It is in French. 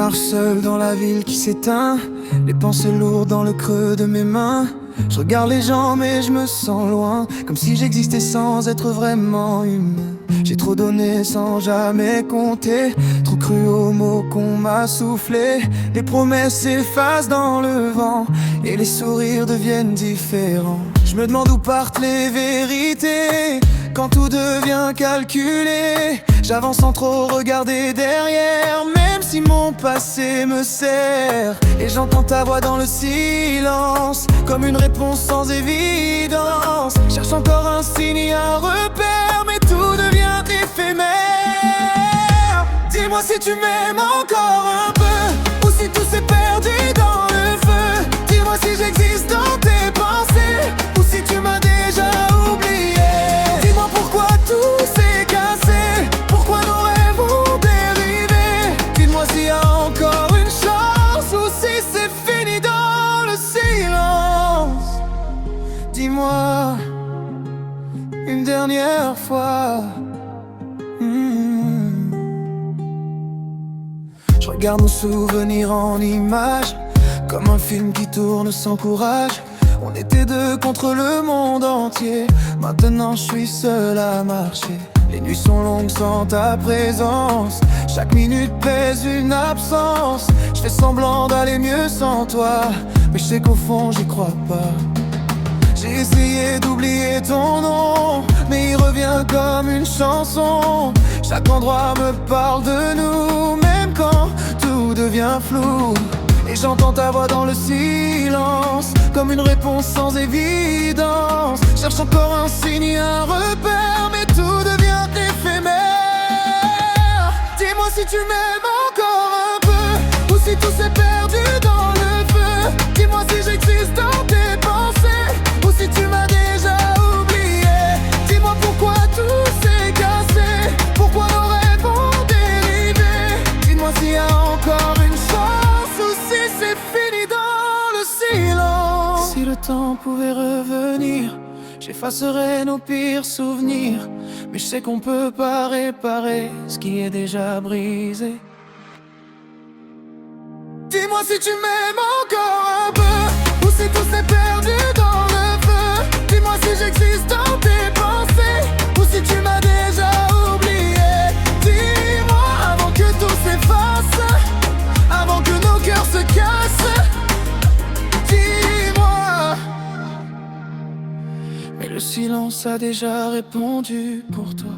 marche seul dans la ville qui s'éteint, les pensées lourdes dans le creux de mes mains. Je regarde les gens mais je me sens loin, comme si j'existais sans être vraiment humain. J'ai trop donné sans jamais compter, trop cru aux mots qu'on m'a soufflés. Les promesses s'effacent dans le vent et les sourires deviennent différents. Je me demande où partent les vérités quand tout devient calculé. J'avance sans trop regarder derrière, même si mon passé me sert. Et j'entends ta voix dans le silence, comme une réponse sans évidence. Cherche encore un signe, un repère, mais tout devient éphémère. Dis-moi si tu m'aimes encore un peu, ou si tout s'est perdu dans le feu. Dis-moi si j'existe dans tes pensées, ou si tu m'as déjà oublié. Dis-moi pourquoi tout s'est cassé, pourquoi nos rêves ont dérivé. Dis-moi s'il y a encore une chance, ou si c'est fini dans le silence. Dis-moi une dernière fois. Je regarde nos souvenirs en images, comme un film qui tourne sans courage. On était deux contre le monde entier, maintenant je suis seul à marcher. Les nuits sont longues sans ta présence, chaque minute pèse une absence. Je fais semblant d'aller mieux sans toi, mais je sais qu'au fond j'y crois pas. J'ai essayé d'oublier ton nom, mais il revient comme une chanson. Chaque endroit me parle de nous, même quand tout devient flou. Et j'entends ta voix dans le silence, comme une réponse sans évidence. Cherche encore un signe, un repère, mais tout devient éphémère. Dis-moi si tu m'aimes encore un peu, ou si tout s'est perdu dans le feu. Dis-moi si j'existe dans tes pensées, ou si tu m'as déjà oublié. Dis-moi pourquoi tout s'est cassé, pourquoi nos rêves ont dérivé. Dis-moi s'il y a encore une chance, ou si c'est fini dans le silence. Si le temps pouvait revenir, j'effacerais nos pires souvenirs. Mais je sais qu'on peut pas réparer ce qui est déjà brisé. Dis-moi si tu m'aimes encore un peu, ou si tout s'est perdu dans le feu. Dis-moi si j'existe dans tes pensées, ou si tu m'as déjà oublié. Dis-moi avant que tout s'efface, avant que nos cœurs se cassent. Dis-moi. Mais le silence a déjà répondu pour toi.